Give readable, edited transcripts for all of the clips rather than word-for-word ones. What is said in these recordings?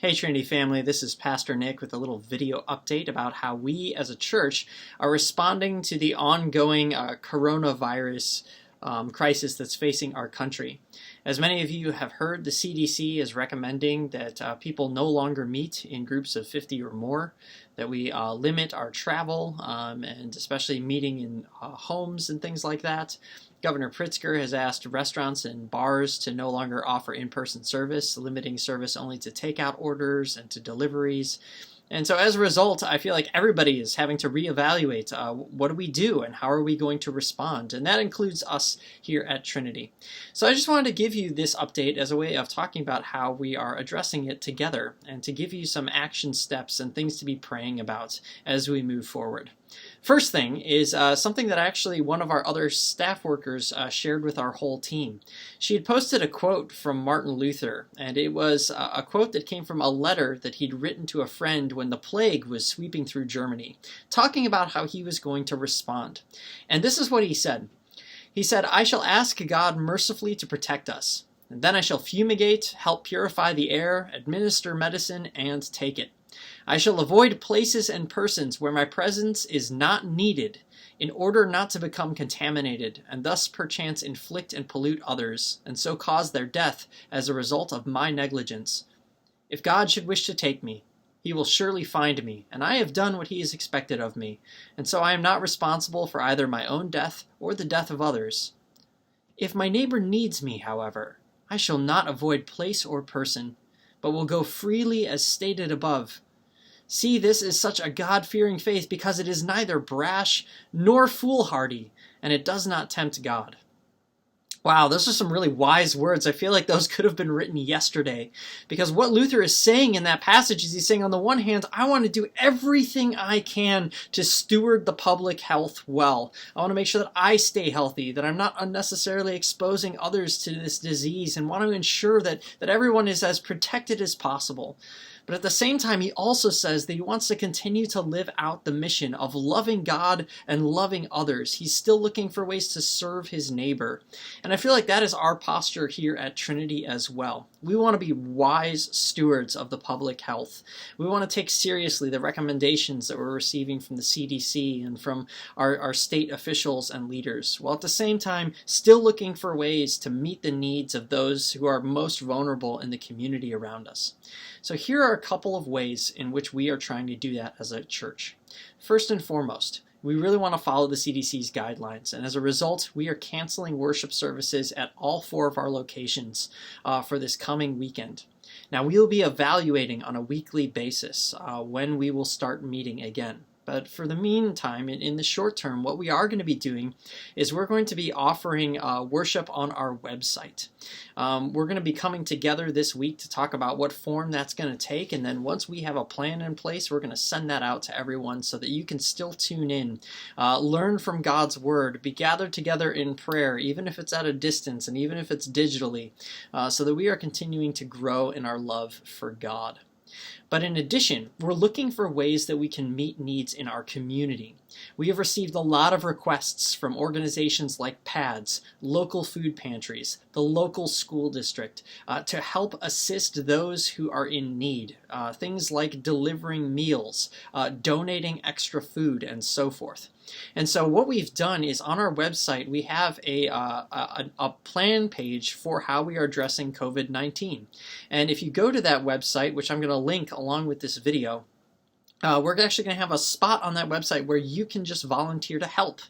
Hey Trinity family, this is Pastor Nick with a little video update about how we as a church are responding to the ongoing coronavirus crisis that's facing our country. As many of you have heard, the CDC is recommending that people no longer meet in groups of 50 or more, that we limit our travel, and especially meeting in homes and things like that. Governor Pritzker has asked restaurants and bars to no longer offer in-person service, limiting service only to takeout orders and to deliveries. And so as a result, I feel like everybody is having to reevaluate what do we do and how are we going to respond? And that includes us here at Trinity. So I just wanted to give you this update as a way of talking about how we are addressing it together and to give you some action steps and things to be praying about as we move forward. First thing is something that actually one of our other staff workers shared with our whole team. She had posted a quote from Martin Luther, and it was a quote that came from a letter that he'd written to a friend when the plague was sweeping through Germany, talking about how he was going to respond. And this is what he said. He said, "I shall ask God mercifully to protect us, and then I shall fumigate, help purify the air, administer medicine, and take it. I shall avoid places and persons where my presence is not needed in order not to become contaminated and thus perchance inflict and pollute others and so cause their death as a result of my negligence. If God should wish to take me, he will surely find me, and I have done what he is expected of me, and so I am not responsible for either my own death or the death of others. If my neighbor needs me, however, I shall not avoid place or person, but will go freely as stated above. See, this is such a God-fearing faith because it is neither brash nor foolhardy, and it does not tempt God." Wow, those are some really wise words. I feel like those could have been written yesterday, because what Luther is saying in that passage is he's saying, on the one hand, I want to do everything I can to steward the public health well. I want to make sure that I stay healthy, that I'm not unnecessarily exposing others to this disease, and want to ensure that everyone is as protected as possible. But at the same time, he also says that he wants to continue to live out the mission of loving God and loving others. He's still looking for ways to serve his neighbor. And I feel like that is our posture here at Trinity as well. We want to be wise stewards of the public health. We want to take seriously the recommendations that we're receiving from the CDC and from our state officials and leaders, while at the same time still looking for ways to meet the needs of those who are most vulnerable in the community around us. So here are a couple of ways in which we are trying to do that as a church. First and foremost, we really want to follow the CDC's guidelines, and as a result, we are canceling worship services at all 4 of our locations for this coming weekend. Now, we will be evaluating on a weekly basis when we will start meeting again. But for the meantime, in the short term, what we are going to be doing is we're going to be offering worship on our website. We're going to be coming together this week to talk about what form that's going to take, and then once we have a plan in place, we're going to send that out to everyone so that you can still tune in, learn from God's Word, be gathered together in prayer, even if it's at a distance and even if it's digitally, so that we are continuing to grow in our love for God. But in addition, we're looking for ways that we can meet needs in our community. We have received a lot of requests from organizations like PADS, local food pantries, the local school district, to help assist those who are in need. Things like delivering meals, donating extra food, and so forth. And so what we've done is on our website, we have a plan page for how we are addressing COVID-19. And if you go to that website, which I'm going to link along with this video, we're actually going to have a spot on that website where you can just volunteer to help.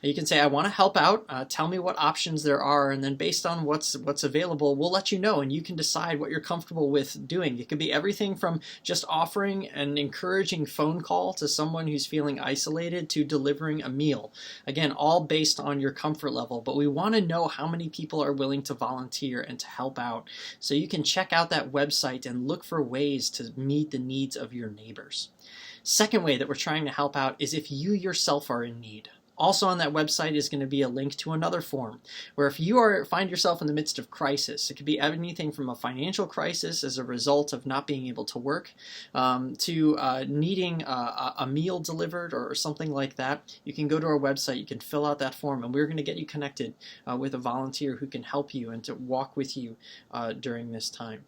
You can say, I want to help out, tell me what options there are, and then based on what's available, we'll let you know, and you can decide what you're comfortable with doing. It could be everything from just offering an encouraging phone call to someone who's feeling isolated to delivering a meal. Again, all based on your comfort level, but we want to know how many people are willing to volunteer and to help out. So you can check out that website and look for ways to meet the needs of your neighbors. Second way that we're trying to help out is if you yourself are in need. Also on that website is going to be a link to another form where if you find yourself in the midst of crisis, it could be anything from a financial crisis as a result of not being able to work to needing a meal delivered or something like that. You can go to our website, you can fill out that form, and we're going to get you connected with a volunteer who can help you and to walk with you during this time.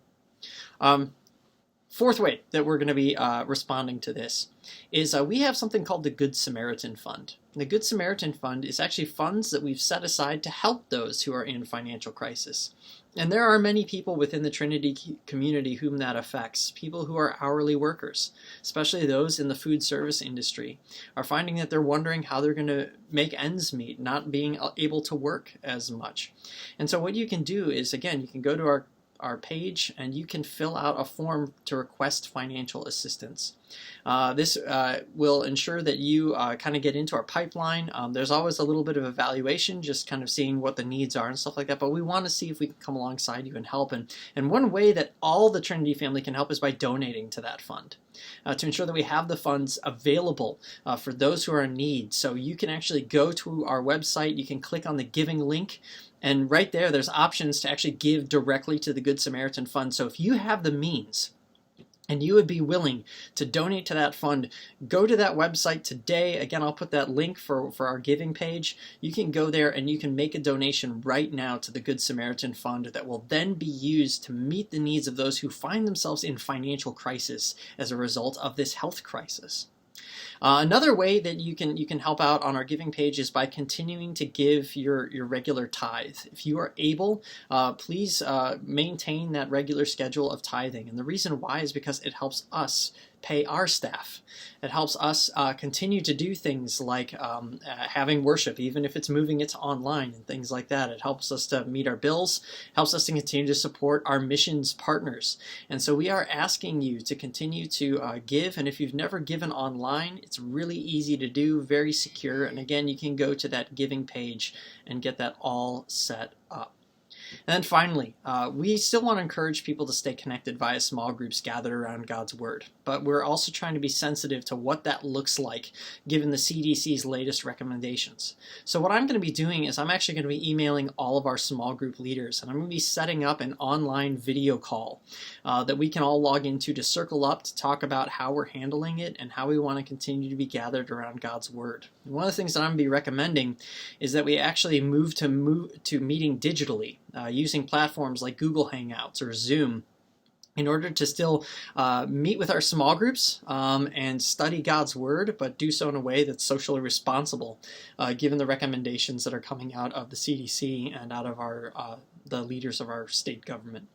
fourth way that we're going to be responding to this is we have something called the Good Samaritan Fund. The Good Samaritan Fund is actually funds that we've set aside to help those who are in financial crisis. And there are many people within the Trinity community whom that affects. People who are hourly workers, especially those in the food service industry, are finding that they're wondering how they're going to make ends meet, not being able to work as much. And so what you can do is, again, you can go to our page and you can fill out a form to request financial assistance. This will ensure that you kind of get into our pipeline. There's always a little bit of evaluation, just kind of seeing what the needs are and stuff like that, but we want to see if we can come alongside you and help. And one way that all the Trinity family can help is by donating to that fund. To ensure that we have the funds available for those who are in need. So you can actually go to our website, you can click on the giving link, and right there's options to actually give directly to the Good Samaritan Fund. So if you have the means and you would be willing to donate to that fund, go to that website today. Again, I'll put that link for our giving page. You can go there and you can make a donation right now to the Good Samaritan Fund that will then be used to meet the needs of those who find themselves in financial crisis as a result of this health crisis. Another way that you can help out on our giving page is by continuing to give your regular tithe. If you are able, please maintain that regular schedule of tithing. And the reason why is because it helps us pay our staff. It helps us continue to do things like having worship, even if it's moving it to online and things like that. It helps us to meet our bills, helps us to continue to support our missions partners. And so we are asking you to continue to give. And if you've never given online, it's really easy to do, very secure. And again, you can go to that giving page and get that all set up. And then finally, we still want to encourage people to stay connected via small groups gathered around God's Word. But we're also trying to be sensitive to what that looks like given the CDC's latest recommendations. So what I'm going to be doing is I'm actually going to be emailing all of our small group leaders, and I'm going to be setting up an online video call that we can all log into to circle up to talk about how we're handling it and how we want to continue to be gathered around God's Word. And one of the things that I'm going to be recommending is that we actually move to meeting digitally. Using platforms like Google Hangouts or Zoom in order to still meet with our small groups and study God's Word, but do so in a way that's socially responsible, given the recommendations that are coming out of the CDC and out of the leaders of our state government.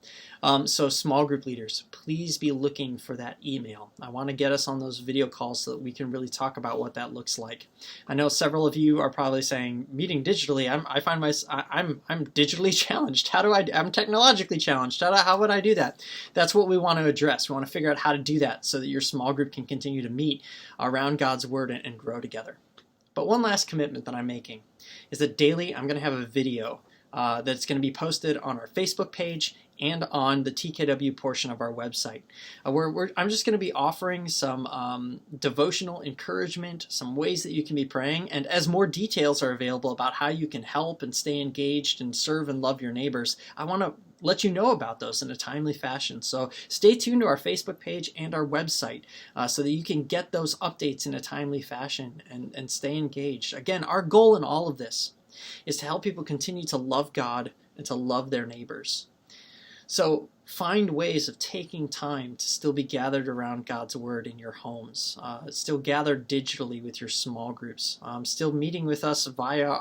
So small group leaders, please be looking for that email. I want to get us on those video calls so that we can really talk about what that looks like. I know several of you are probably saying, meeting digitally, I'm digitally challenged. I'm technologically challenged. How would I do that? That's what we want to address. We want to figure out how to do that so that your small group can continue to meet around God's Word and grow together. But one last commitment that I'm making is that daily I'm going to have a video that's going to be posted on our Facebook page and on the TKW portion of our website. I'm just going to be offering some devotional encouragement, some ways that you can be praying, and as more details are available about how you can help and stay engaged and serve and love your neighbors, I want to let you know about those in a timely fashion. So stay tuned to our Facebook page and our website so that you can get those updates in a timely fashion and stay engaged. Again, our goal in all of this is to help people continue to love God and to love their neighbors. So find ways of taking time to still be gathered around God's Word in your homes, still gathered digitally with your small groups, still meeting with us via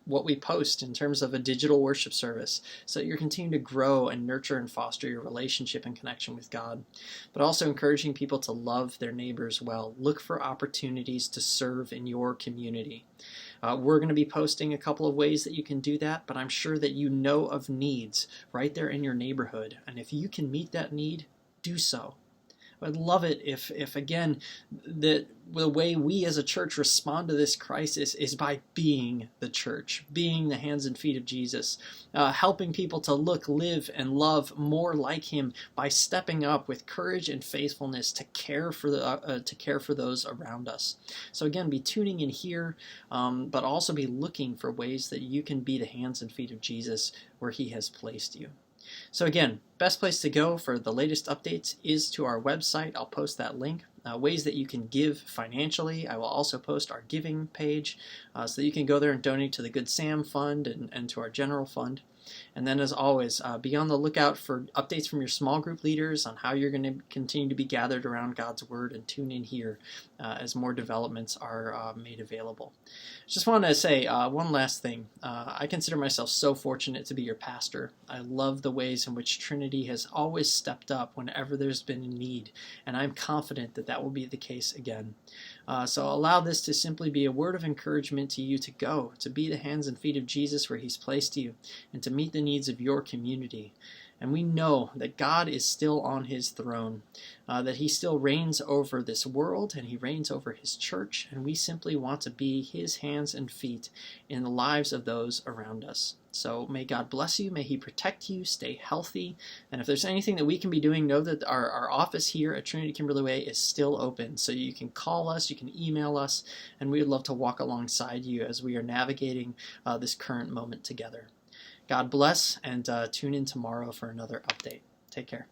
what we post in terms of a digital worship service, so that you're continuing to grow and nurture and foster your relationship and connection with God, but also encouraging people to love their neighbors well. Look for opportunities to serve in your community. We're going to be posting a couple of ways that you can do that, but I'm sure that you know of needs right there in your neighborhood. And if you can meet that need, do so. I'd love it if again, the way we as a church respond to this crisis is by being the church, being the hands and feet of Jesus, helping people to look, live, and love more like Him by stepping up with courage and faithfulness to care for those around us. So again, be tuning in here, but also be looking for ways that you can be the hands and feet of Jesus where He has placed you. So again, best place to go for the latest updates is to our website. I'll post that link. Ways that you can give financially. I will also post our giving page so that you can go there and donate to the Good Sam Fund and to our general fund. And then, as always, be on the lookout for updates from your small group leaders on how you're going to continue to be gathered around God's Word, and tune in here as more developments are made available. Just want to say one last thing. I consider myself so fortunate to be your pastor. I love the ways in which Trinity has always stepped up whenever there's been a need, and I'm confident that that will be the case again. So allow this to simply be a word of encouragement to you to go, to be the hands and feet of Jesus where he's placed you, and to meet the needs of your community. And we know that God is still on his throne, that he still reigns over this world, and he reigns over his church, and we simply want to be his hands and feet in the lives of those around us. So may God bless you, may he protect you, stay healthy, and if there's anything that we can be doing, know that our office here at Trinity Kimberly Way is still open, so you can call us, you can email us, and we would love to walk alongside you as we are navigating this current moment together. God bless, and tune in tomorrow for another update. Take care.